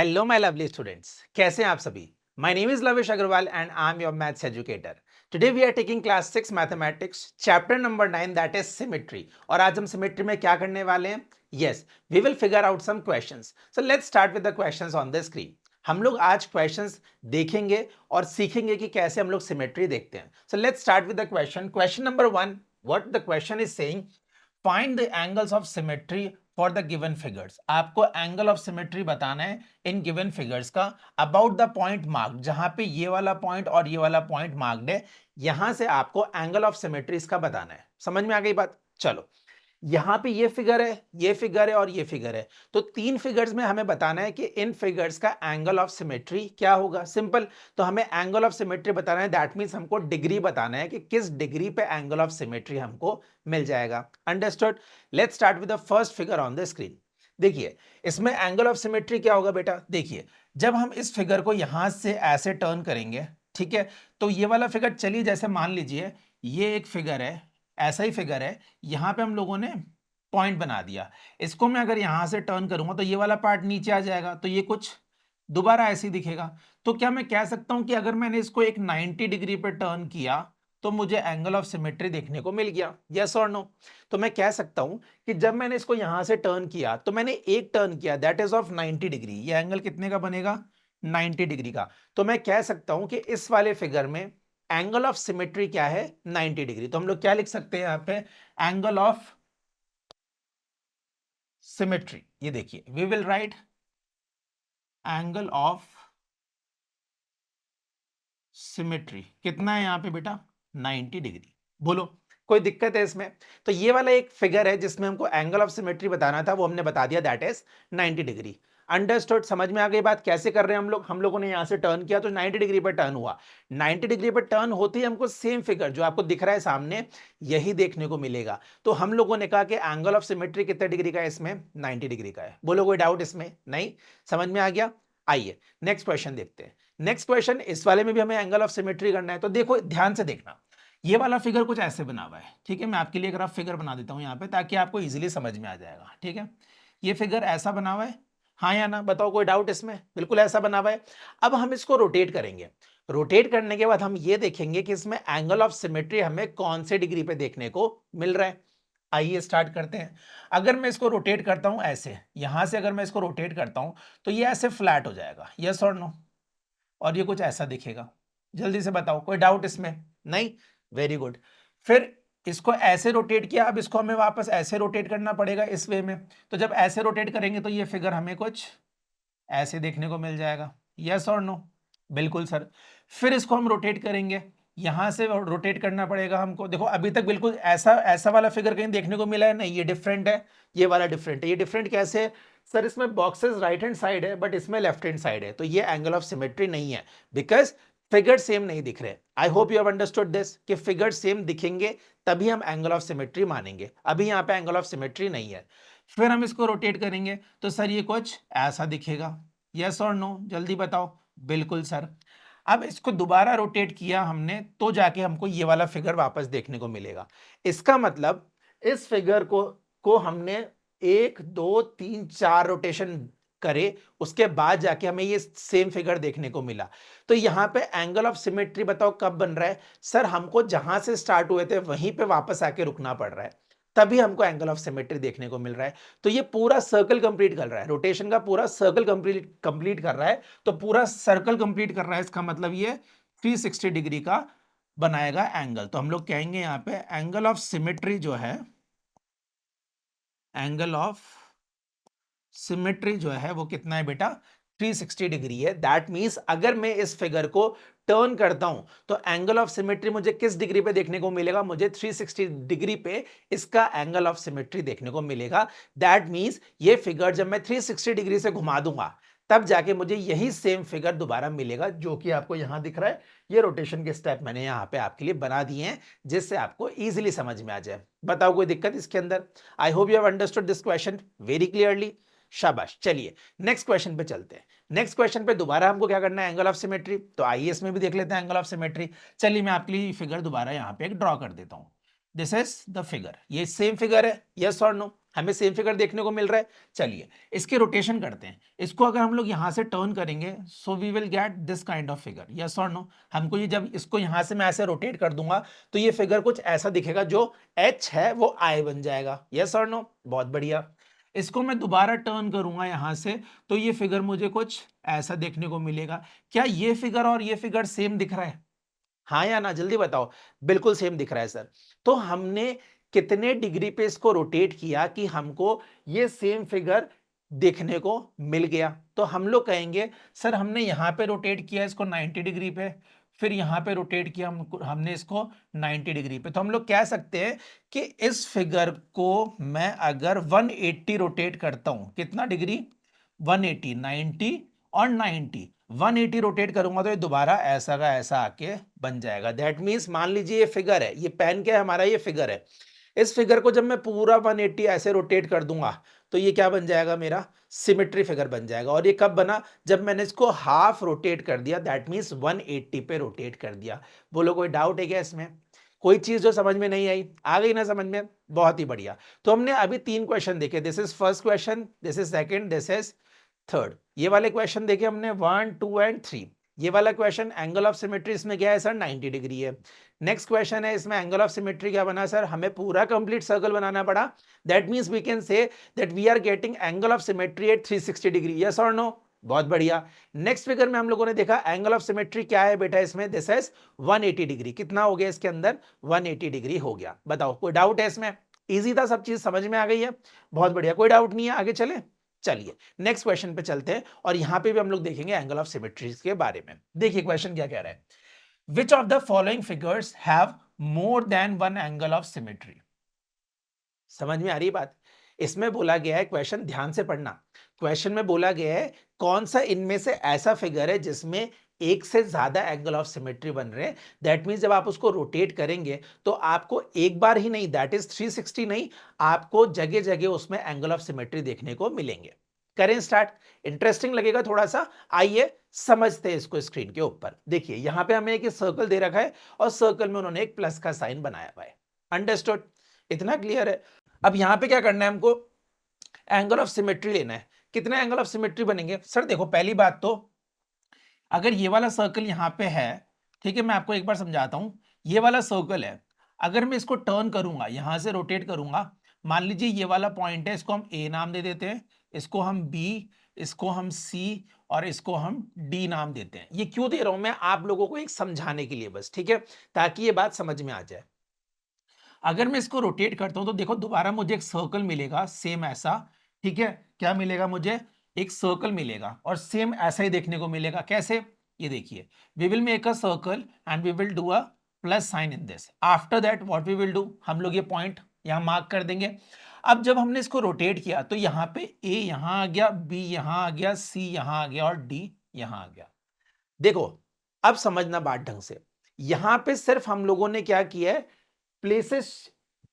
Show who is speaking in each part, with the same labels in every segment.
Speaker 1: Hello my lovely students, कैसे हैं आप सभी। My name is Lavish Agarwal and I am your maths educator. Today we are taking class 6 mathematics chapter number 9 that is symmetry. और आज हम symmetry में क्या करने वाले हैं? Yes, we will figure out some questions. So let's start with the questions on the screen. हम लोग आज क्वेश्चंस देखेंगे और सीखेंगे कि कैसे हम लोग सिमेट्री देखते हैं। सो let's start with the question number 1। What the question is saying, find the angles of symmetry for the given figures. आपको एंगल ऑफ सिमेट्री बताना है इन गिवन फिगर्स का अबाउट द पॉइंट मार्क, जहां पे ये वाला पॉइंट और ये वाला पॉइंट मार्क्ड है, यहां से आपको एंगल ऑफ सिमेट्री इसका बताना है। समझ में आ गई बात? चलो, यहां पे ये फिगर है, ये फिगर है और ये फिगर है। तो तीन फिगर्स में हमें बताना है कि इन फिगर्स का एंगल ऑफ सिमेट्री क्या होगा। सिंपल। तो हमें एंगल ऑफ सिमेट्री बताना है, दैट मींस हमको डिग्री बताना है कि किस डिग्री पे एंगल ऑफ सिमेट्री हमको मिल जाएगा। Understood? Let's start with the first figure on the screen. देखिए, इसमें एंगल ऑफ सिमेट्री क्या होगा बेटा। देखिए, जब हम इस फिगर को यहां से ऐसे टर्न करेंगे, ठीक है, तो ये वाला फिगर, चलिए जैसे मान लीजिए ये एक फिगर है, ऐसा ही फिगर है, यहां पे हम लोगों ने पॉइंट बना दिया। इसको मैं अगर यहां से टर्न करूंगा तो ये वाला पार्ट नीचे आ जाएगा, तो ये कुछ दोबारा ऐसे ही दिखेगा। तो क्या मैं कह सकता हूं कि अगर मैंने इसको एक 90 डिग्री पे टर्न किया तो मुझे एंगल ऑफ सिमेट्री देखने को मिल गया? यस और नो? तो मैं कह सकता हूं कि जब मैंने इसको यहां से टर्न किया तो मैंने एक टर्न किया, दैट इज ऑफ 90 डिग्री। ये एंगल कितने का बनेगा? 90 डिग्री का। तो मैं कह सकता हूं कि इस वाले फिगर में एंगल ऑफ सिमेट्री क्या है? 90 डिग्री। तो हम लोग क्या लिख सकते हैं यहां पे? Angle of symmetry. ये देखिए, we will write angle of symmetry कितना है यहां पे बेटा? 90 डिग्री। बोलो, कोई दिक्कत है इसमें? तो ये वाला एक फिगर है जिसमें हमको एंगल ऑफ सिमेट्री बताना था, वो हमने बता दिया, दैट इज 90 डिग्री। अंडरस्टूड? समझ में आ गई बात कैसे कर रहे हैं हम लोग? हम लोगों ने यहां से टर्न किया तो 90 डिग्री पर टर्न हुआ। 90 डिग्री पर टर्न होते ही हमको सेम फिगर जो आपको दिख रहा है सामने, यही देखने को मिलेगा। तो हम लोगों ने कहा कि एंगल ऑफ सिमेट्री कितने डिग्री का है इसमें? 90 डिग्री का है। बोलो, कोई डाउट इसमें? नहीं? समझ में आ गया? आइए नेक्स्ट क्वेश्चन देखते हैं। नेक्स्ट क्वेश्चन, इस वाले में भी हमें एंगल ऑफ सिमेट्री करना है। तो देखो, ध्यान से देखना, ये वाला फिगर कुछ ऐसे बना हुआ है, ठीक है। मैं आपके लिए एक रफ फिगर बना देता हूं यहाँ पे ताकि आपको इजीली समझ में आ जाएगा, ठीक है। ये फिगर ऐसा बना हुआ है, हाँ या ना बताओ, कोई डाउट इसमें? बिल्कुल ऐसा बना हुआ है। अब हम इसको रोटेट करेंगे। रोटेट करने के बाद हम ये देखेंगे कि इसमें एंगल ऑफ सिमेट्री हमें कौन से डिग्री पे देखने को मिल रहा है। आइए स्टार्ट करते हैं। अगर मैं इसको रोटेट करता हूं ऐसे, यहां से अगर मैं इसको रोटेट करता हूं तो ये ऐसे फ्लैट हो जाएगा, यस और नो? और ये कुछ ऐसा दिखेगा। जल्दी से बताओ, कोई डाउट इसमें? नहीं? Very good. फिर इसको ऐसे रोटेट किया, अब इसको हमें वापस ऐसे रोटेट करना पड़ेगा इस वे में। तो जब ऐसे रोटेट करेंगे तो ये फिगर हमें कुछ ऐसे देखने को मिल जाएगा, यस और नो? बिल्कुल सर। फिर इसको हम रोटेट करेंगे, यहां से रोटेट करना पड़ेगा हमको। देखो, अभी तक बिल्कुल ऐसा ऐसा वाला फिगर कहीं देखने को मिला है? नहीं, ये डिफरेंट है, ये वाला डिफरेंट है। ये डिफरेंट कैसे है सर? इसमें बॉक्सेस राइट हैंड साइड है बट इसमें लेफ्ट हैंड साइड है, तो ये एंगल ऑफ सिमेट्री नहीं है, बिकॉज फिगर सेम नहीं दिख रहे। I hope you have understood this कि फिगर सेम दिखेंगे तभी हम एंगल ऑफ सिमेट्री मानेंगे। अभी यहाँ पे एंगल ऑफ सिमेट्री नहीं है। फिर हम इसको रोटेट करेंगे तो सर ये कुछ ऐसा दिखेगा, यस और नो? जल्दी बताओ। बिल्कुल सर। अब इसको दोबारा रोटेट किया हमने तो जाके हमको ये वाला फिगर वापस देखने को मिलेगा। इसका मतलब इस फिगर को हमने 1 2 3 4 रोटेशन करे, उसके बाद जाके हमें ये सेम फिगर देखने को मिला। तो यहां पे एंगल ऑफ सिमेट्री बताओ कब बन रहा है? सर हमको जहां से स्टार्ट हुए थे वहीं पे वापस आके रुकना पड़ रहा है, तभी हमको एंगल ऑफ सिमेट्री देखने को मिल रहा है। तो ये पूरा सर्कल कंप्लीट कर रहा है, रोटेशन का पूरा सर्कल कंप्लीट कर रहा है। तो पूरा सर्कल कंप्लीट कर रहा है, इसका मतलब ये 360 डिग्री का बनाएगा एंगल। तो हम लोग कहेंगे यहां पे एंगल ऑफ सिमेट्री जो है, एंगल ऑफ सिमेट्री जो है वो कितना है बेटा? 360 डिग्री है। दैट मींस अगर मैं इस फिगर को टर्न करता हूं तो एंगल ऑफ सिमेट्री मुझे किस डिग्री पे देखने को मिलेगा? मुझे 360 डिग्री पे इसका एंगल ऑफ सिमेट्री देखने को मिलेगा। दैट मींस ये फिगर जब मैं 360 डिग्री से घुमा दूंगा तब जाके मुझे यही सेम फिगर दोबारा मिलेगा, जो कि आपको यहां दिख रहा है। ये रोटेशन के स्टेप मैंने यहां पे आपके लिए बना दिए हैं जिससे आपको इजीली समझ में आ जाए। बताओ, कोई दिक्कत इसके अंदर? I hope you have understood this question very clearly. शाबाश। चलिए नेक्स्ट क्वेश्चन पे चलते हैं। नेक्स्ट क्वेश्चन पे दोबारा हमको क्या करना है? Angle of symmetry. तो आइए इसमें भी देख लेते हैं एंगल ऑफ सिमेट्री। चलिए मैं आपके लिए फिगर दोबारा यहां पे एक ड्रॉ कर देता हूं। दिस इज द फिगर, ये सेम फिगर है, यस और नो? हमें सेम फिगर देखने को मिल रहा है। चलिए इसके रोटेशन करते हैं। इसको अगर हम लोग यहां से टर्न करेंगे so we will get this kind of figure, yes और नो। हमको ये जब इसको यहां से मैं ऐसे रोटेट कर दूंगा तो ये फिगर कुछ ऐसा दिखेगा, जो एच है वो आई बन जाएगा, यस और नो। बहुत बढ़िया। इसको मैं दोबारा टर्न करूंगा यहां से तो ये फिगर मुझे कुछ ऐसा देखने को मिलेगा। क्या ये फिगर और ये फिगर सेम दिख रहा है? हाँ या ना, जल्दी बताओ। बिल्कुल सेम दिख रहा है सर। तो हमने कितने डिग्री पे इसको रोटेट किया कि हमको ये सेम फिगर देखने को मिल गया? तो हम लोग कहेंगे सर हमने यहां पे रोटेट किया इसको 90 डिग्री पे, फिर यहां पे रोटेट किया हमने इसको 90 डिग्री पे। तो हम लोग कह सकते हैं कि इस फिगर को मैं अगर 180 रोटेट करता हूं, कितना डिग्री? 180, 90 और 90, 180 रोटेट करूंगा तो ये दोबारा ऐसा का ऐसा आके बन जाएगा। दैट मीन्स मान लीजिए ये फिगर है, ये पेन क्या है हमारा, ये फिगर है। इस फिगर को जब मैं पूरा 180 ऐसे रोटेट कर दूंगा तो ये क्या बन जाएगा, मेरा सिमेट्री फिगर बन जाएगा। और ये कब बना? जब मैंने इसको हाफ रोटेट कर दिया, दैट मीन्स 180 पे रोटेट कर दिया। बोलो कोई डाउट है क्या इसमें? कोई चीज जो समझ में नहीं आई, आ गई ना समझ में? बहुत ही बढ़िया। तो हमने अभी 3 क्वेश्चन देखे, this is first question, this is second, this is third. ये वाले क्वेश्चन देखे हमने 1, 2 एंड 3। ये वाला क्वेश्चन एंगल ऑफ सिमेट्री इसमें क्या है सर, 90 डिग्री है। नेक्स्ट क्वेश्चन है, इसमें एंगल ऑफ सिमेट्री क्या बना सर, हमें पूरा कंप्लीट सर्कल बनाना पड़ा। That means we can say that we are getting angle of symmetry at 360 degree, yes और नो? बहुत बढ़िया। नेक्स्ट फिगर में हम लोगों ने देखा एंगल ऑफ सिमेट्री क्या है बेटा इसमें, दिस इज 180 डिग्री। कितना हो गया इसके अंदर? 180 डिग्री हो गया। बताओ कोई डाउट है इसमें? इजी था, सब चीज समझ में आ गई है। बहुत बढ़िया, कोई डाउट नहीं है, आगे चले। चलिए नेक्स्ट क्वेश्चन पे चलते हैं और यहां पे भी हम लोग देखेंगे एंगल ऑफ सिमेट्री के बारे में। देखिए क्वेश्चन क्या कह रहा है, which of the following figures have more than one angle of symmetry? समझ में आ रही बात? इसमें बोला गया है, क्वेश्चन ध्यान से पढ़ना। क्वेश्चन में बोला गया है कौन सा इनमें से ऐसा फिगर है जिसमें एक से ज्यादा एंगल ऑफ सिमेट्री बन रहे हैं। दैट मींस जब आप उसको रोटेट करेंगे तो आपको एक बार ही नहीं, दैट इज 360 नहीं, आपको जगह जगह उसमें एंगल ऑफ सिमेट्री देखने को मिलेंगे। करें स्टार्ट, इंटरेस्टिंग लगेगा थोड़ा सा। आइए समझते हैं इसको। स्क्रीन के ऊपर देखिए, यहां पे हमें एक सर्कल दे रखा है और सर्कल में उन्होंने एक प्लस का साइन बनाया हुआ है। अंडरस्टूड? इतना क्लियर है? अब यहां पे क्या करना है हमको, एंगल ऑफ सिमेट्री लेना है। कितने एंगल ऑफ सिमेट्री बनेंगे सर? देखो पहली बात तो अगर ये वाला सर्कल यहां पे है, ठीक है, मैं आपको एक बार समझाता हूं। ये वाला सर्कल है, अगर मैं इसको टर्न करूंगा, यहां से रोटेट करूंगा, मान लीजिए ये वाला पॉइंट है, इसको हम ए नाम दे देते हैं, इसको हम बी, इसको हम सी और इसको हम डी नाम देते हैं। ये क्यों दे रहा हूं मैं आप लोगों को, एक समझाने के लिए बस, ठीक है, ताकि ये बात समझ में आ जाए। अगर मैं इसको रोटेट करता हूं तो देखो दोबारा मुझे एक सर्कल मिलेगा सेम ऐसा, ठीक है। क्या मिलेगा मुझे? एक सर्कल मिलेगा और सेम ऐसा ही देखने को मिलेगा। कैसे? ये देखिए, we will make a circle and we will do a plus sign in this. After that what we will do, हम लोग ये पॉइंट यहां मार्क कर देंगे। अब जब हमने इसको रोटेट किया तो यहां पे ए यहां आ गया, बी यहां आ गया, सी यहां आ गया और डी यहां आ गया। देखो अब समझना बात ढंग से, यहां पे सिर्फ हम लोगों ने क्या किया है, प्लेसेस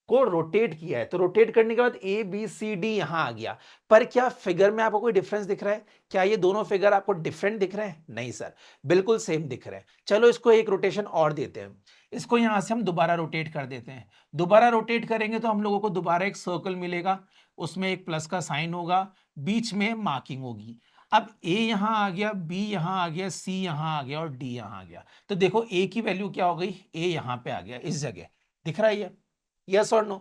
Speaker 1: को रोटेट किया है। तो रोटेट करने के बाद ए बी सी डी यहां आ गया। पर क्या फिगर में आपको कोई डिफरेंस दिख रहा है? क्या ये दोनों फिगर आपको डिफरेंट दिख रहे हैं? नहीं सर, बिल्कुल सेम दिख रहे हैं। चलो इसको एक रोटेशन और देते हैं, इसको यहां से हम दोबारा रोटेट कर देते हैं। दोबारा रोटेट करेंगे तो हम लोगों को दोबारा एक सर्कल मिलेगा, उसमें एक प्लस का साइन होगा, बीच में मार्किंग होगी। अब ए यहां आ गया, बी यहां आ गया, सी यहां आ गया और डी यहां आ गया। तो देखो ए की वैल्यू क्या हो गई, ए यहां पे आ गया इस जगह, दिख रहा है ये? यस और नो?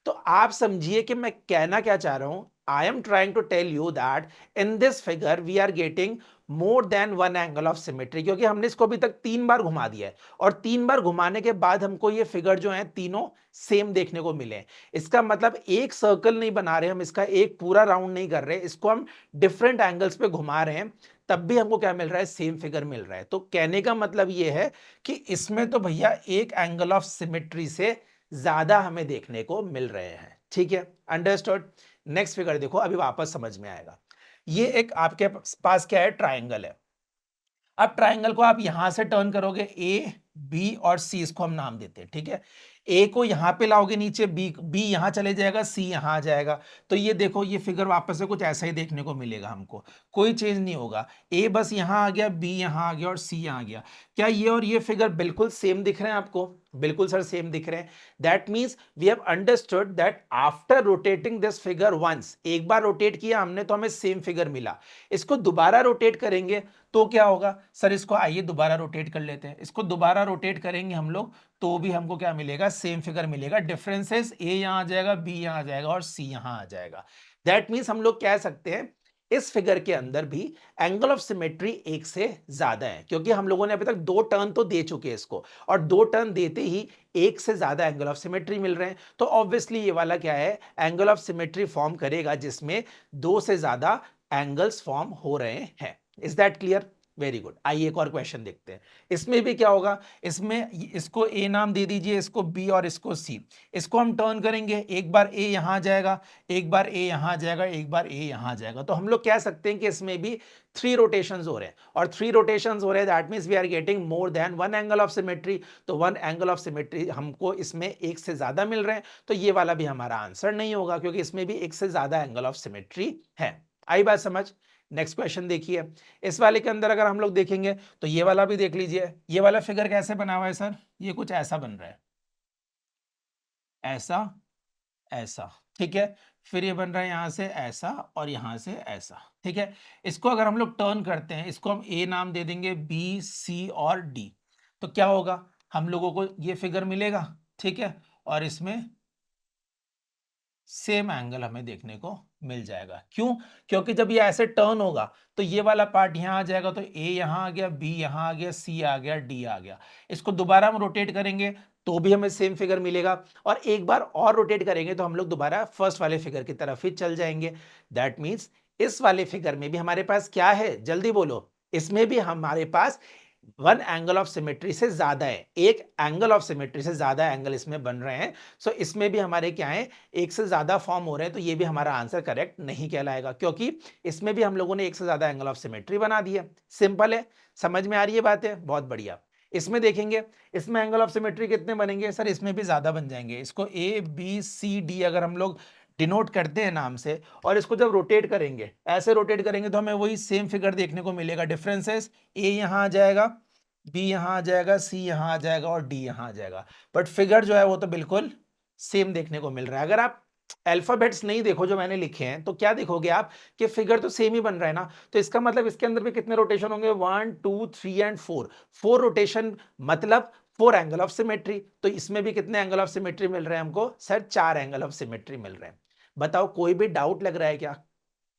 Speaker 1: तो आप समझिए कि मैं कहना क्या चाह रहा हूं। I am trying to tell you that in this figure we are getting more than one angle of symmetry, क्योंकि हमने इसको अभी तक 3 बार घुमा दिया है और 3 बार घुमाने के बाद हमको ये फिगर जो है तीनों सेम देखने को मिले। इसका मतलब एक सर्कल नहीं बना रहे हम, इसका एक पूरा राउंड नहीं कर रहे, इसको हम डिफरेंट एंगल्स पे घुमा रहे हैं, तब भी हमको क्या मिल रहा है, सेम फिगर मिल रहा है। तो कहने का मतलब ये है कि इसमें तो भैया एक एंगल ऑफ सिमेट्री से ज्यादा हमें देखने को मिल रहे हैं। ठीक है, अंडरस्टूड? नेक्स्ट फिगर देखो, अभी वापस समझ में आएगा। ये एक आपके पास क्या है, ट्राइंगल है। अब ट्राइंगल को आप यहां से टर्न करोगे, ए बी और सी इसको हम नाम देते हैं, ठीक है। ए को यहां पे लाओगे नीचे, बी यहां चले जाएगा, सी यहां आ जाएगा। तो ये देखो ये फिगर वापस से कुछ ऐसा ही देखने को मिलेगा हमको, कोई चेंज नहीं होगा। ए बस यहां आ गया, बी यहां आ गया और सी यहां आ गया। क्या ये और ये फिगर बिल्कुल सेम दिख रहे हैं आपको? बिल्कुल सर सेम दिख रहे हैं। That means we have understood that after rotating this figure once, एक बार रोटेट किया हमने तो हमें सेम फिगर मिला। इसको दोबारा रोटेट करेंगे तो क्या होगा सर, इसको आइए दोबारा रोटेट कर लेते हैं। इसको दोबारा रोटेट करेंगे हम लोग तो भी हमको क्या मिलेगा, सेम फिगर मिलेगा। डिफरेंसेस ए यहां आ जाएगा, बी यहां आ जाएगा और सी यहां आ जाएगा। दैट मीन्स हम लोग कह सकते हैं इस फिगर के अंदर भी एंगल ऑफ सिमेट्री एक से ज्यादा है, क्योंकि हम लोगों ने अभी तक दो टर्न तो दे चुके हैं इसको, और दो टर्न देते ही एक से ज्यादा एंगल ऑफ सिमेट्री मिल रहे हैं। तो ऑब्वियसली ये वाला क्या है, एंगल ऑफ सिमेट्री फॉर्म करेगा जिसमें दो से ज्यादा एंगल्स फॉर्म हो रहे हैं। Is that clear? Very good. आइए एक और क्वेश्चन देखते हैं। इसमें भी क्या होगा, इसमें इसको ए नाम दे दीजिए, इसको बी और इसको सी। इसको हम टर्न करेंगे, एक बार ए यहां आ जाएगा, एक बार ए यहां आ जाएगा, एक बार ए यहां आ जाएगा। तो हम लोग कह सकते हैं कि इसमें भी 3 रोटेशंस हो रहे हैं, और 3 रोटेशंस हो रहे हैं that means we are getting more than one angle of symmetry. तो वन एंगल ऑफ सिमेट्री हमको इसमें एक से ज्यादा मिल रहे हैं, तो ये वाला भी हमारा आंसर नहीं होगा, क्योंकि इसमें भी एक से ज्यादा एंगल ऑफ सिमेट्री है। आई बात समझ? नेक्स्ट क्वेश्चन देखिए। इस वाले के अंदर अगर हम लोग देखेंगे तो ये वाला भी देख लीजिए। ये वाला फिगर कैसे बना हुआ है सर, ये कुछ ऐसा बन रहा है, ऐसा, ऐसा, ठीक है। फिर ये बन रहा है यहां से ऐसा और यहां से ऐसा, ठीक है। इसको अगर हम लोग टर्न करते हैं, इसको हम ए नाम दे देंगे, बी सी और डी, तो क्या होगा, हम लोगों को ये फिगर मिलेगा, ठीक है। और इसमें सेम एंगल हमें देखने को मिल जाएगा। क्यों? क्योंकि जब ये ऐसे टर्न होगा तो ये वाला पार्ट यहां आ जाएगा, तो ए यहां आ गया, बी यहां आ गया, सी आ गया, डी आ गया। इसको दोबारा हम रोटेट करेंगे तो भी हमें सेम फिगर मिलेगा, और एक बार और रोटेट करेंगे तो हम लोग दोबारा फर्स्ट वाले फिगर की तरफ ही चल जाएंगे। दैट मीन्स इस वाले फिगर में भी हमारे पास क्या है, जल्दी बोलो, इसमें भी हमारे पास वन एंगल ऑफ सिमेट्री से ज्यादा है, एक एंगल ऑफ सिमेट्री से ज्यादा एंगल इसमें बन रहे हैं। सो इसमें भी हमारे क्या है, एक से ज्यादा फॉर्म हो रहे हैं, तो ये भी हमारा आंसर करेक्ट नहीं कहलाएगा, क्योंकि इसमें भी हम लोगों ने एक से ज्यादा एंगल ऑफ सिमेट्री बना दिया। सिंपल है, समझ में आ रही है बातें? बहुत बढ़िया। इसमें देखेंगे, इसमें एंगल ऑफ सिमेट्री कितने बनेंगे सर, इसमें भी ज्यादा बन जाएंगे। इसको ए बी सी डी अगर हम लोग डिनोट करते हैं नाम से, और इसको जब रोटेट करेंगे, ऐसे रोटेट करेंगे तो हमें वही सेम फिगर देखने को मिलेगा। डिफरेंसेस ए यहां आ जाएगा, बी यहां आ जाएगा, सी यहां आ जाएगा और डी यहां आ जाएगा, बट फिगर जो है वो तो बिल्कुल सेम देखने को मिल रहा है। अगर आप अल्फाबेट्स नहीं देखो जो मैंने लिखे हैं तो क्या देखोगे आप, कि फिगर तो सेम ही बन रहा है ना। तो इसका मतलब इसके अंदर भी कितने रोटेशन होंगे, 1 2 3 एंड 4, 4 रोटेशन, मतलब 4 एंगल ऑफ सिमेट्री। तो इसमें भी कितने एंगल ऑफ सिमेट्री मिल रहे हैं हमको सर, 4 एंगल ऑफ सिमेट्री मिल रहे हैं। बताओ कोई भी डाउट लग रहा है क्या,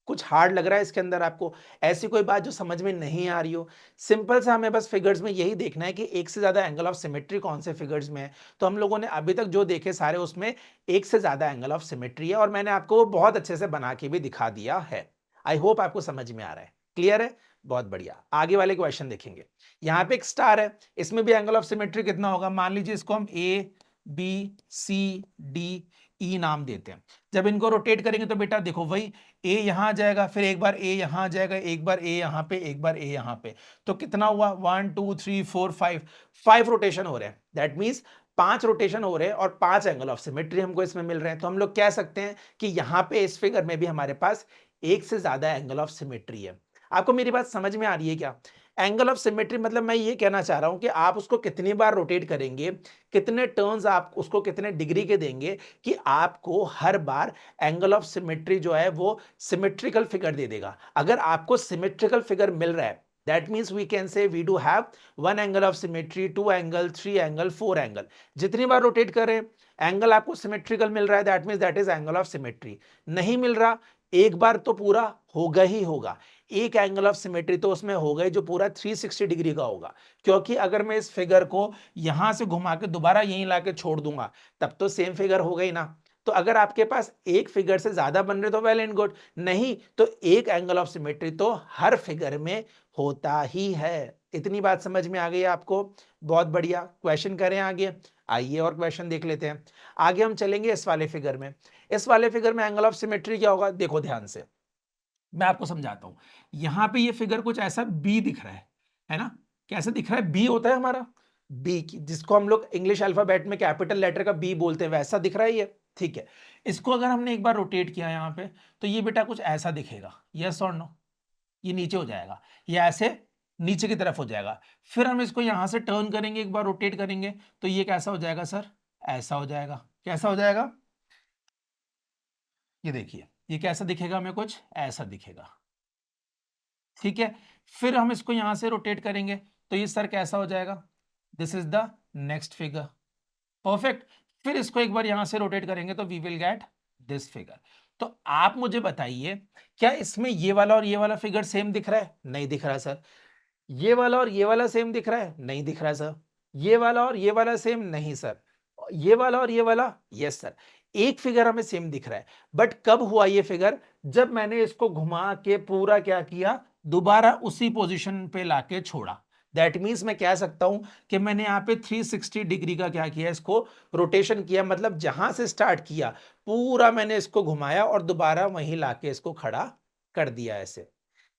Speaker 1: कुछ हार्ड लग रहा है इसके अंदर आपको, ऐसी कोई बात जो समझ में नहीं आ रही हो? सिंपल सा हमें बस फिगर्स में यही देखना है कि एक से ज्यादा एंगल ऑफ सिमेट्री कौन से फिगर्स में है। तो हम लोगों ने अभी तक जो देखे सारे, उसमें एक से ज्यादा एंगल ऑफ सिमेट्री है, और मैंने आपको वो बहुत अच्छे से बना के भी दिखा दिया है। आई होप आपको समझ में आ रहा है, क्लियर है? बहुत बढ़िया। आगे वाले क्वेश्चन देखेंगे। यहाँ पे एक स्टार है, इसमें भी एंगल ऑफ सिमेट्री कितना होगा, मान लीजिए इसको हम A B C D E नाम देते हैं। जब इनको रोटेट करेंगे तो बेटा देखो वही ए यहां आ जाएगा, फिर एक बार ए यहां आ जाएगा, एक बार ए यहां पे, एक बार ए यहां पे। तो कितना हुआ, 1 2 3 4 5, 5 रोटेशन हो रहे हैं। दैट मीन्स 5 रोटेशन हो रहे हैं और 5 एंगल ऑफ सिमेट्री हमको इसमें मिल रहे हैं। तो हम लोग कह सकते हैं कि यहां पे इस फिगर में भी हमारे पास एक से ज्यादा एंगल ऑफ सिमेट्री है। आपको मेरी बात समझ में आ रही है क्या? एंगल ऑफ सिमेट्री मतलब मैं ये कहना चाह रहा हूं कि आप उसको कितनी बार रोटेट करेंगे, कितने टर्न्स आप उसको कितने डिग्री के देंगे, कि आपको हर बार एंगल ऑफ सिमेट्री जो है वो सिमेट्रिकल फिगर दे देगा। अगर आपको सिमेट्रिकल फिगर मिल रहा है, that means we can say we do have one angle of symmetry, 2 angle, 3 angle, 4 angle. जितनी बार रोटेट करें एंगल आपको सिमेट्रिकल मिल रहा है, that means that is angle of symmetry. नहीं मिल रहा, एक बार तो पूरा होगा ही होगा, एक एंगल ऑफ सिमेट्री तो उसमें होगा ही जो पूरा 360 डिग्री का होगा। क्योंकि अगर मैं इस फिगर को यहां से घुमा के दोबारा यहीं लाके छोड़ दूंगा तब तो सेम फिगर होगा ही ना। तो अगर आपके पास एक फिगर से ज्यादा बन रहे तो वेल एंड गुड, नहीं तो एक एंगल ऑफ सिमेट्री तो हर फिगर में होता ही है। इतनी बात समझ में आ गई आपको? बहुत बढ़िया। क्वेश्चन करें आगे, आइए और क्वेश्चन देख लेते हैं। आगे हम चलेंगे इस वाले फिगर में। इस वाले फिगर में एंगल ऑफ सिमेट्री क्या होगा, देखो ध्यान से मैं आपको समझाता हूं। यहां पे ये फिगर कुछ ऐसा बी दिख रहा है ना? कैसे दिख रहा है, बी होता है हमारा, बी जिसको हम लोग इंग्लिश अल्फाबेट में कैपिटल लेटर का बी बोलते हैं, वैसा दिख रहा है ये, ठीक है। इसको अगर हमने एक बार रोटेट किया यहां पे तो ये बेटा कुछ ऐसा दिखेगा, यस और नो, ये नीचे हो जाएगा, ये ऐसे नीचे की तरफ हो जाएगा। फिर हम इसको यहां से टर्न करेंगे, एक बार रोटेट करेंगे तो ये कैसा हो जाएगा सर, ऐसा हो जाएगा। कैसा हो जाएगा, ये देखिए, ये कैसा दिखेगा हमें, कुछ ऐसा दिखेगा। ठीक है, फिर हम इसको यहां से रोटेट करेंगे तो ये सर कैसा हो जाएगा, this is the next figure. Perfect. फिर इसको एक बार यहां से रोटेट करेंगे तो we will get this figure. तो आप मुझे बताइए, क्या इसमें ये वाला और ये वाला फिगर सेम दिख रहा है? नहीं दिख रहा सर। ये वाला और ये वाला सेम दिख रहा है? नहीं दिख रहा सर। ये वाला और ये वाला सेम? नहीं सर। ये वाला और ये वाला? Yes sir. एक फिगर हमें सेम दिख रहा है, बट कब हुआ ये फिगर, जब मैंने इसको घुमा के पूरा क्या किया, दोबारा उसी पोजीशन पे लाके छोड़ा। दैट मीन्स मैं कह सकता हूं कि मैंने यहां पे 360 डिग्री का क्या किया, इसको रोटेशन किया, मतलब जहां से स्टार्ट किया पूरा मैंने इसको घुमाया और दोबारा वहीं लाके इसको खड़ा कर दिया ऐसे।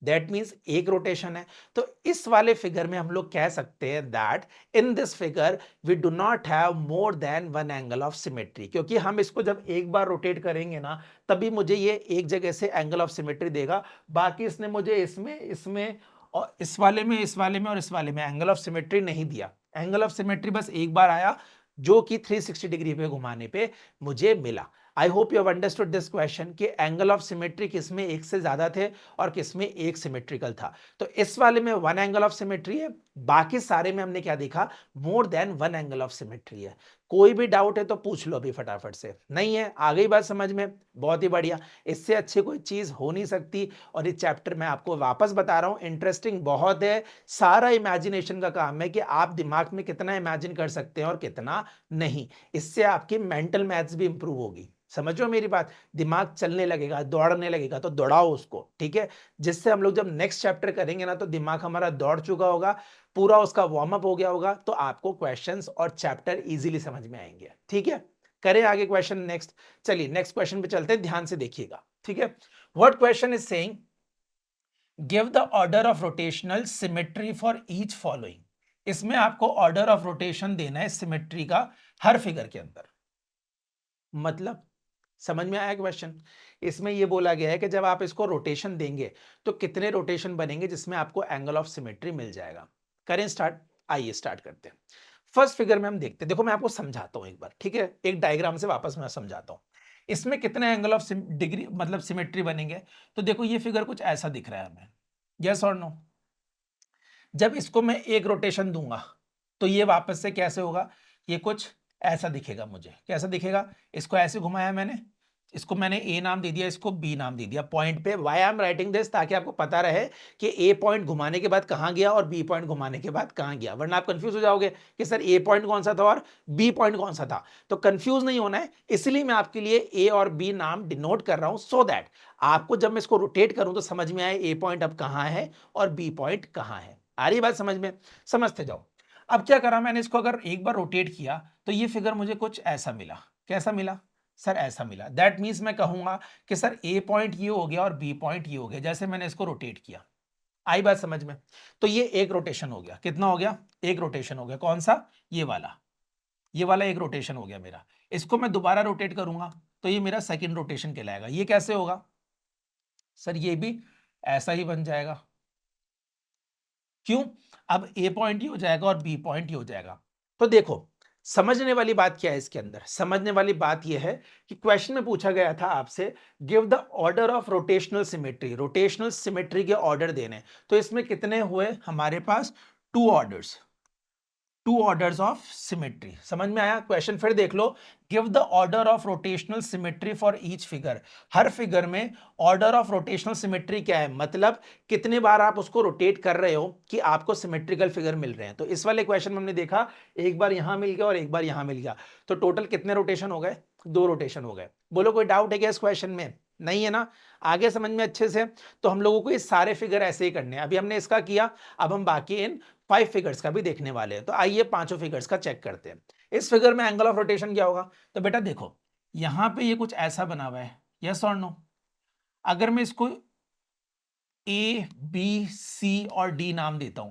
Speaker 1: दैट मीन्स एक रोटेशन है। तो इस वाले फिगर में हम लोग कह सकते हैं that in this figure we do not have more than one angle of symmetry, क्योंकि हम इसको जब एक बार रोटेट करेंगे ना तभी मुझे ये एक जगह से एंगल ऑफ सिमेट्री देगा। बाकी इसने मुझे इसमें इसमें और इस वाले में, इस वाले में और इस वाले में एंगल ऑफ सिमेट्री नहीं दिया। एंगल ऑफ सिमेट्री बस एक बार आया जो कि 360 डिग्री पे घुमाने पे मुझे मिला। I hope you have understood this question कि एंगल ऑफ सिमेट्री किसमें एक से ज्यादा थे और किसमें एक सिमेट्रिकल था। तो इस वाले में वन एंगल ऑफ सिमेट्री है, बाकी सारे में हमने क्या देखा, मोर than one angle of symmetry है। कोई भी डाउट है तो पूछ लो अभी फटाफट से। नहीं है, आ गई बात समझ में? बहुत ही बढ़िया। इससे अच्छी कोई चीज हो नहीं सकती। और ये चैप्टर मैं आपको वापस बता रहा हूं, इंटरेस्टिंग बहुत है। सारा इमेजिनेशन का काम है कि आप दिमाग में कितना इमेजिन कर सकते हैं और कितना नहीं। इससे आपकी मेंटल मैथ्स भी इंप्रूव होगी। समझो मेरी बात, दिमाग चलने लगेगा, दौड़ने लगेगा, तो दौड़ाओ उसको, ठीक है, जिससे हम लोग जब नेक्स्ट चैप्टर करेंगे ना तो दिमाग हमारा दौड़ चुका होगा, पूरा उसका वार्म अप हो गया होगा, तो आपको क्वेश्चंस और चैप्टर इजीली समझ में आएंगे। ठीक है, करें आगे क्वेश्चन नेक्स्ट। चलिए नेक्स्ट क्वेश्चन पे चलते हैं, ध्यान से देखिएगा। ठीक है, what question is saying, give the order of rotational symmetry for each following. इसमें आपको ऑर्डर ऑफ रोटेशन देना है सिमेट्री का हर फिगर के अंदर। मतलब समझ में आया क्वेश्चन? इसमें यह बोला गया है कि जब आप इसको रोटेशन देंगे तो कितने रोटेशन बनेंगे जिसमें आपको एंगल ऑफ सिमेट्री मिल जाएगा। करें स्टार्ट, आइए स्टार्ट करते हैं। फर्स्ट फिगर में हम देखते हैं, देखो मैं आपको समझाता हूं एक बार, ठीक है, एक डायग्राम से वापस मैं समझाता हूं। इसमें कितने एंगल ऑफ डिग्री मतलब सिमेट्री बनेंगे। तो देखो ये फिगर कुछ ऐसा दिख रहा है हमें, यस और नो। जब इसको मैं एक रोटेशन दूंगा तो ये वापस से कैसे होगा, ये कुछ ऐसा दिखेगा मुझे। कैसा दिखेगा, इसको ऐसे घुमाया मैंने, इसको मैंने ए नाम दे दिया, इसको बी नाम दे दिया पॉइंट पे। Why I am writing this, ताकि आपको पता रहे कि ए पॉइंट घुमाने के बाद कहां गया और बी पॉइंट घुमाने के बाद कहां गया, वरना आप कंफ्यूज हो जाओगे कि सर ए पॉइंट कौन सा था और बी पॉइंट कौन सा था। तो कंफ्यूज नहीं होना है, इसलिए मैं आपके लिए ए और बी नाम डिनोट कर रहा हूं, सो दैट आपको जब मैं इसको रोटेट करूं तो समझ में आए ए पॉइंट अब कहां है और बी पॉइंट कहां है। आ रही बात समझ में? समझते जाओ। अब क्या करा मैंने, इसको अगर एक बार रोटेट किया तो ये फिगर मुझे कुछ ऐसा मिला। कैसा मिला सर, ऐसा मिला। दैट मीन्स मैं कहूंगा कि सर ए पॉइंट ये हो गया और बी पॉइंट ये हो गया, जैसे मैंने इसको रोटेट किया। आई बात समझ में? तो ये एक रोटेशन हो गया। कितना हो गया, एक रोटेशन हो गया। कौन सा, ये वाला, ये वाला एक रोटेशन हो गया मेरा। इसको मैं दोबारा रोटेट करूंगा तो ये मेरा सेकंड रोटेशन कहलाएगा। ये कैसे होगा सर, ये भी ऐसा ही बन जाएगा। क्यों, अब ए पॉइंट ही हो जाएगा और बी पॉइंट ही हो जाएगा। तो देखो समझने वाली बात क्या है इसके अंदर, समझने वाली बात यह है कि क्वेश्चन में पूछा गया था आपसे give the order of rotational symmetry, rotational symmetry के ऑर्डर देने। तो इसमें कितने हुए हमारे पास, two orders, two orders of symmetry. समझ में आया? क्वेश्चन फिर देख लो, give the order of rotational symmetry for each figure. हर फिगर में ऑर्डर ऑफ रोटेशनल सिमेट्री क्या है, मतलब कितने बार आप उसको रोटेट कर रहे हो कि आपको सिमेट्रिकल फिगर मिल रहे हैं। तो इस वाले क्वेश्चन में हमने देखा एक बार यहां मिल गया और एक बार यहां मिल गया, तो टोटल कितने रोटेशन हो गए, दो रोटेशन हो गए। बोलो कोई डाउट है क्या इस क्वेश्चन में? नहीं है ना? आगे समझ में अच्छे से। तो हम लोगों को ये सारे फिगर ऐसे ही करने हैं। अभी हमने इसका किया, अब हम बाकी इन 5 फिगर्स का भी देखने वाले हैं। तो आइए पांचों फिगर्स का चेक करते हैं। इस फिगर में एंगल ऑफ रोटेशन क्या होगा, तो बेटा देखो यहां पे ये कुछ ऐसा बना हुआ है, यस और नो। अगर मैं इसको ए बी सी और डी नाम देता हूं,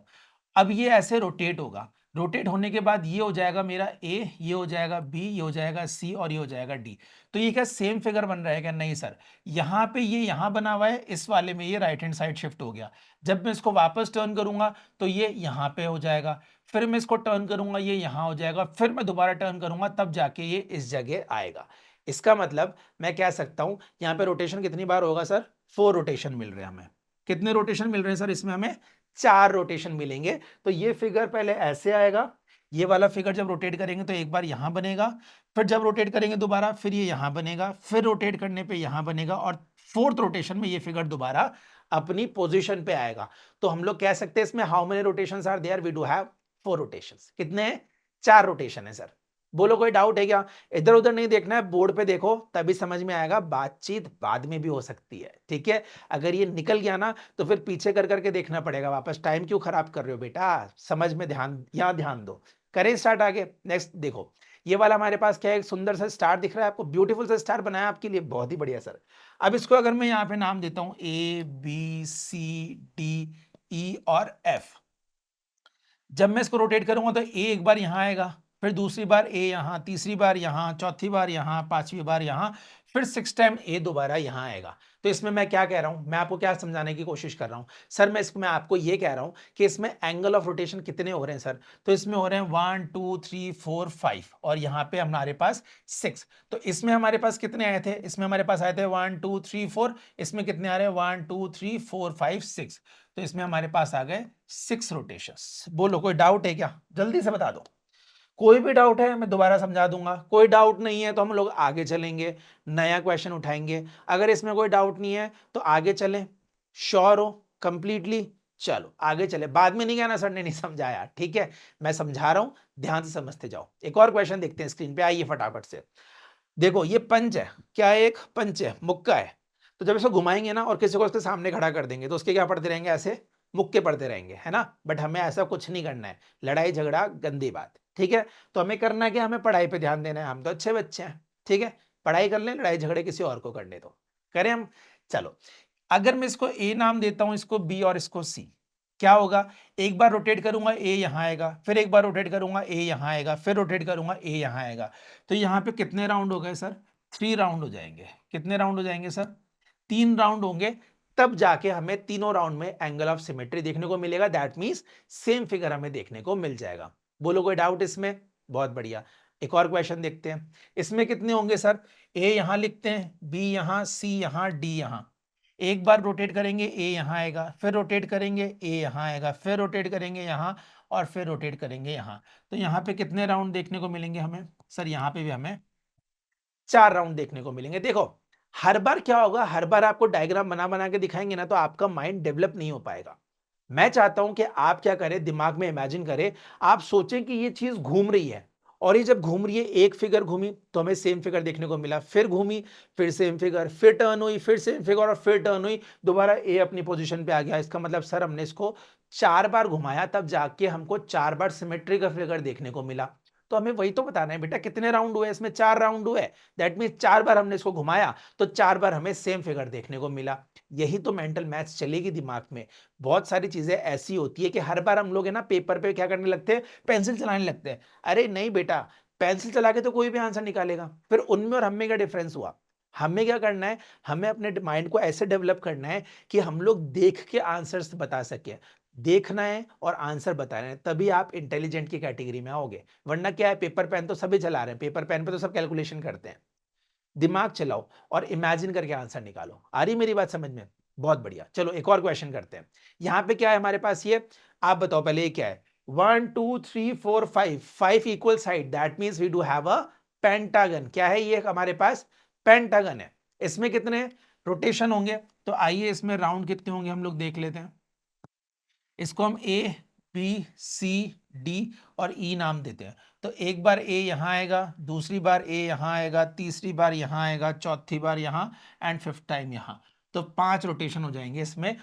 Speaker 1: अब ये ऐसे रोटेट होगा। रोटेट होने के बाद ये हो जाएगा मेरा ए, ये हो जाएगा बी, ये हो जाएगा सी और ये हो जाएगा डी। तो ये क्या सेम फिगर बन रहा है क्या? नहीं सर, यहाँ पे ये यहाँ बना हुआ है, इस वाले में ये राइट हैंड साइड शिफ्ट हो गया। जब मैं इसको वापस टर्न करूंगा तो ये यहाँ पे हो जाएगा, फिर मैं इसको टर्न करूंगा ये यहाँ हो जाएगा, फिर मैं दोबारा टर्न करूंगा तब जाके ये इस जगह आएगा। इसका मतलब मैं कह सकता हूं यहाँ पे रोटेशन कितनी बार होगा सर? 4 रोटेशन मिल रहे हैं हमें। कितने रोटेशन मिल रहे हैं सर? इसमें हमें 4 रोटेशन मिलेंगे। तो ये फिगर पहले ऐसे आएगा, ये वाला फिगर जब रोटेट करेंगे तो एक बार यहां बनेगा, फिर जब रोटेट करेंगे दोबारा फिर ये यहां बनेगा, फिर रोटेट करने पे यहां बनेगा और फोर्थ रोटेशन में ये फिगर दोबारा अपनी पोजीशन पे आएगा। तो हम लोग कह सकते हैं इसमें how many rotations are there? We do have 4 rotations. कितने हैं? 4 रोटेशन है सर। बोलो कोई डाउट है क्या? इधर उधर नहीं देखना है, बोर्ड पे देखो तभी समझ में आएगा। बातचीत बाद में भी हो सकती है, ठीक है? अगर ये निकल गया ना तो फिर पीछे कर करके देखना पड़ेगा वापस। टाइम क्यों खराब कर रहे हो बेटा? समझ में ध्यान, यहां ध्यान दो। करें स्टार्ट आगे। नेक्स्ट देखो, ये वाला हमारे पास क्या है? एक सुंदर सा स्टार दिख रहा है आपको, ब्यूटीफुल सा स्टार बनाया आपके लिए, बहुत ही बढ़िया सर। अब इसको अगर मैं यहाँ पे नाम देता हूं A B C D E और एफ, जब मैं इसको रोटेट करूंगा तो ए एक बार यहां आएगा, फिर दूसरी बार ए यहां, तीसरी बार यहां, चौथी बार यहां, पांचवी बार यहां, फिर 6 टाइम ए दोबारा यहां आएगा। तो इसमें मैं क्या कह रहा हूं? मैं आपको क्या समझाने की कोशिश कर रहा हूं सर? मैं आपको ये कह रहा हूं कि इसमें एंगल ऑफ रोटेशन कितने हो रहे हैं सर? तो इसमें हो रहे हैं 1 2 3 4 5 और यहां पे हमारे पास 6। तो इसमें हमारे पास कितने आए थे? इसमें हमारे पास आए थे 1 2 3 4। इसमें कितने आ रहे हैं? 1 2 3 4 5 6। तो इसमें हमारे पास आ गए 6 रोटेशंस। बोलो कोई डाउट है क्या? जल्दी से बता दो। कोई भी डाउट है मैं दोबारा समझा दूंगा, कोई डाउट नहीं है तो हम लोग आगे चलेंगे, नया क्वेश्चन उठाएंगे। अगर इसमें कोई डाउट नहीं है तो आगे चलें। श्योर हो कंप्लीटली? चलो आगे चले, बाद में नहीं कहना सर ने नहीं समझाया, ठीक है? मैं समझा रहा हूं, ध्यान से समझते जाओ। एक और क्वेश्चन देखते हैं, स्क्रीन पे आइए फटाफट से। देखो ये पंच है, क्या है? एक पंच है, मुक्का है। तो जब इसको घुमाएंगे ना और किसी को उसके सामने खड़ा कर देंगे तो उसके क्या पड़ते रहेंगे? ऐसे मुक्के पड़ते रहेंगे, है ना? बट हमें ऐसा कुछ नहीं करना है, लड़ाई झगड़ा गंदी बात, ठीक है? तो हमें करना है कि हमें पढ़ाई पे ध्यान देना है, हम तो अच्छे बच्चे हैं, ठीक है? पढ़ाई कर लें, लड़ाई झगड़े किसी और को करने दो, करें हम। चलो, अगर मैं इसको ए नाम देता हूं, इसको बी और इसको सी, क्या होगा? एक बार रोटेट करूंगा ए यहां आएगा, फिर एक बार रोटेट करूंगा ए यहां आएगा, फिर रोटेट करूंगा ए यहां आएगा। तो यहां पे कितने राउंड हो गए सर? 3 राउंड हो जाएंगे। कितने राउंड हो जाएंगे सर? 3 राउंड होंगे। तब जाके हमें तीनों राउंड में एंगल ऑफ सिमेट्री देखने को मिलेगा। दैट मींस सेम फिगर हमें देखने को मिल जाएगा। बोलो कोई डाउट इसमें? बहुत बढ़िया। एक और क्वेश्चन देखते हैं, इसमें कितने होंगे सर? ए यहां लिखते हैं, बी यहां, सी यहां, डी यहां। एक बार रोटेट करेंगे ए यहां आएगा, फिर रोटेट करेंगे ए यहां आएगा, फिर रोटेट करेंगे यहां और फिर रोटेट करेंगे यहां। तो यहां पे कितने राउंड देखने को मिलेंगे हमें सर? यहां पे भी हमें 4 राउंड देखने को मिलेंगे। देखो हर बार क्या होगा, हर बार आपको डायग्राम बना बना के दिखाएंगे ना तो आपका माइंड डेवलप नहीं हो पाएगा। मैं चाहता हूं कि आप क्या करें, दिमाग में इमेजिन करें, आप सोचें कि ये चीज घूम रही है और ये जब घूम रही है, एक फिगर घूमी तो हमें सेम फिगर देखने को मिला, फिर घूमी फिर सेम फिगर, फिर टर्न हुई फिर सेम फिगर और फिर टर्न हुई, दोबारा ए अपनी पोजीशन पे आ गया। इसका मतलब सर हमने इसको 4 बार घुमाया तब जाके हमको 4 बार सिमेट्री का फिगर देखने को मिला। तो हमें वही तो बताना है बेटा, कितने राउंड हुए? इसमें 4 राउंड हुए। दैट मीन 4 बार हमने इसको घुमाया तो 4 बार हमें सेम फिगर देखने को मिला। यही तो मेंटल मैथ्स चलेगी दिमाग में। बहुत सारी चीजें ऐसी होती है कि हर बार हम लोग है ना पेपर पे क्या करने लगते हैं, पेंसिल चलाने लगते हैं। अरे नहीं बेटा, पेंसिल चला के तो कोई भी आंसर निकालेगा, फिर उनमें और हमें क्या डिफरेंस हुआ? हमें क्या करना है, हमें अपने माइंड को ऐसे डेवलप करना है कि हम लोग देख के आंसर्स बता सके। देखना है और आंसर बताना है, तभी आप इंटेलिजेंट की कैटेगरी में आओगे। वरना क्या है, पेपर पेन तो सभी चला रहे हैं, पेपर पेन पे तो सब कैलकुलेशन करते हैं। दिमाग चलाओ और इमेजिन करके आंसर निकालो। आ रही मेरी बात समझ में? बहुत बढ़िया। चलो एक और क्वेश्चन करते हैं। यहां पे क्या है हमारे पास? ये आप बताओ पहले, ये क्या है? 1 2 3 4 5 equal side, that means we do have a pentagon. क्या है ये? हमारे पास पेंटागन है। इसमें कितने रोटेशन होंगे? तो आइए इसमें राउंड कितने होंगे हम लोग देख लेते हैं। इसको हम ए बी सी डी और ई नाम देते हैं। तो एक बार ए यहां आएगा, दूसरी बार ए यहां आएगा, तीसरी बार यहां आएगा, चौथी बार यहां एंड फिफ्थ टाइम यहां। तो 5 रोटेशन हो जाएंगे इसमें।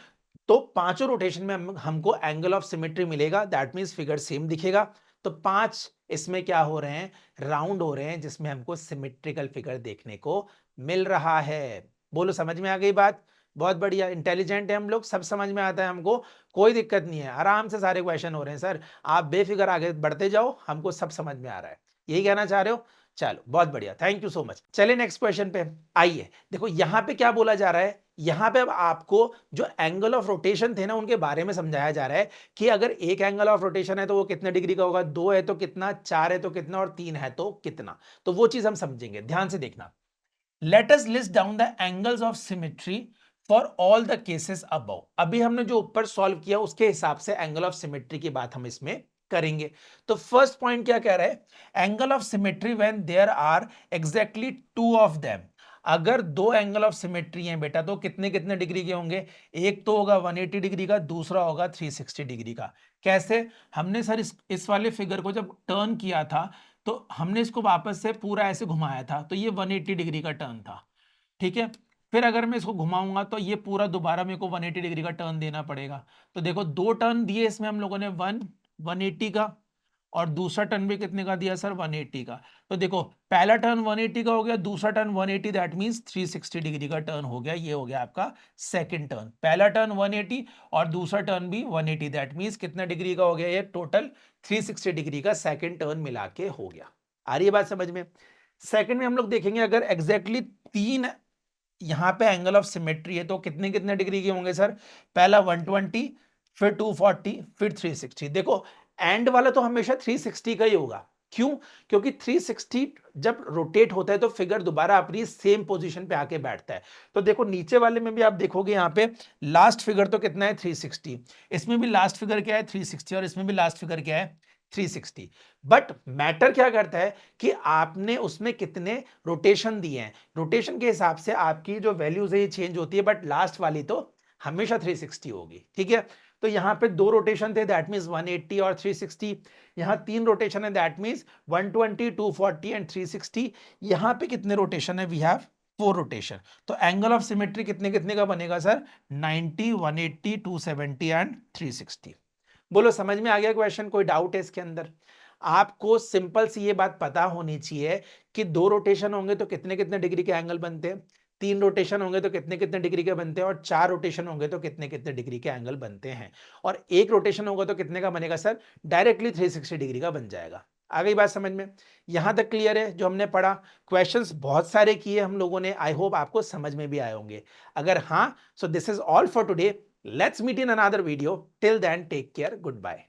Speaker 1: तो पांचों रोटेशन में हमको एंगल ऑफ सिमेट्री मिलेगा। दैट मींस फिगर सेम दिखेगा। तो 5 इसमें क्या हो रहे हैं, राउंड हो रहे हैं, जिसमें हमको सिमेट्रिकल फिगर देखने को मिल रहा है। बोलो समझ में आ गई बात? बहुत बढ़िया, इंटेलिजेंट है हम लोग, सब समझ में आता है हमको, कोई दिक्कत नहीं है, आराम से सारे क्वेश्चन हो रहे हैं सर, आप बेफिक्र आगे बढ़ते जाओ, हमको सब समझ में आ रहा है, यही कहना चाह रहे हो? चलो बहुत बढ़िया, थैंक यू सो मच। चलिए नेक्स्ट क्वेश्चन पे आइए। देखो यहाँ पे क्या बोला जा रहा है, यहाँ पे अब आपको जो एंगल ऑफ रोटेशन थे ना उनके बारे में समझाया जा रहा है कि अगर एक एंगल ऑफ रोटेशन है तो वो कितने डिग्री का होगा, 2 है तो कितना, 4 है तो कितना और 3 है तो कितना। तो वो चीज हम समझेंगे, ध्यान से देखना। Let us list down the angles of symmetry for all the cases above. अभी हमने जो ऊपर सॉल्व किया उसके हिसाब से एंगल ऑफ सिमेट्री की बात हम इसमें करेंगे। तो फर्स्ट पॉइंट क्या कह रहा है, angle of symmetry when there are exactly two of them. अगर दो एंगल ऑफ सिमेट्री हैं बेटा तो कितने कितने डिग्री के होंगे, एक तो होगा 180 डिग्री का, दूसरा होगा 360 डिग्री का। कैसे, हमने सर इस वाले फिगर को जब टर्न किया था तो हमने इसको वापस से पूरा ऐसे घुमाया था, तो ये 180 डिग्री का टर्न था, ठीक है। फिर अगर मैं इसको घुमाऊंगा तो ये पूरा दोबारा मेरे को 180 डिग्री का टर्न देना पड़ेगा। तो देखो दो टर्न दिए इसमें हम लोगों ने, 180 का, और दूसरा टर्न भी कितने का दिया सर, 180 का। तो देखो पहला टर्न 180 का हो गया, दूसरा टर्न 180, दैट मींस 360 डिग्री का टर्न हो गया। ये हो गया आपका सेकंड टर्न, पहला टर्न 180 और दूसरा टर्न भी 180, दैट मींस कितना डिग्री का हो गया, ये टोटल 360 डिग्री का सेकंड टर्न मिला के हो गया। आ रही है बात समझ में? सेकंड में हम लोग देखेंगे अगर एग्जैक्टली तीन यहां पे एंगल ऑफ सिमेट्री है तो कितने कितने डिग्री के होंगे सर, पहला 120, फिर 240, फिर 360। देखो एंड वाला तो हमेशा 360 का ही होगा, क्यों? क्योंकि 360 जब रोटेट होता है तो फिगर दोबारा अपनी सेम पोजीशन पे आके बैठता है। तो देखो नीचे वाले में भी आप देखोगे यहाँ पे लास्ट फिगर तो कितना है, 360, इसमें भी लास्ट फिगर क्या है, 360, और इसमें भी लास्ट फिगर क्या है, 360। बट मैटर क्या करता है कि आपने उसमें कितने रोटेशन दिए हैं, रोटेशन के हिसाब से आपकी जो वैल्यूज है ये चेंज होती है, बट लास्ट वाली तो हमेशा 360 होगी, ठीक है। तो यहां पे दो रोटेशन थे, दैट मींस 180 और 360। यहां तीन रोटेशन है, दैट मींस 120, 240 एंड 360। यहां पे कितने रोटेशन है, वी हैव 4 रोटेशन। तो एंगल ऑफ सिमेट्री कितने कितने का बनेगा सर, 90, 180, 270 एंड 360। बोलो समझ में आ गया क्वेश्चन, कोई डाउट है इसके अंदर? आपको सिंपल सी ये बात पता होनी चाहिए कि दो रोटेशन होंगे तो कितने कितने डिग्री के एंगल बनते हैं, तीन रोटेशन होंगे तो कितने कितने डिग्री के बनते हैं, और चार रोटेशन होंगे तो कितने कितने डिग्री के एंगल बनते हैं, और एक रोटेशन होगा तो कितने का बनेगा सर, डायरेक्टली 360 डिग्री का बन जाएगा। आ गई बात समझ में? यहां तक क्लियर है जो हमने पढ़ा? क्वेश्चंस बहुत सारे किए हम लोगों ने, आई होप आपको समझ में भी आए होंगे। अगर हाँ, so this is all for today, let's meet in another video, till then take care, good bye.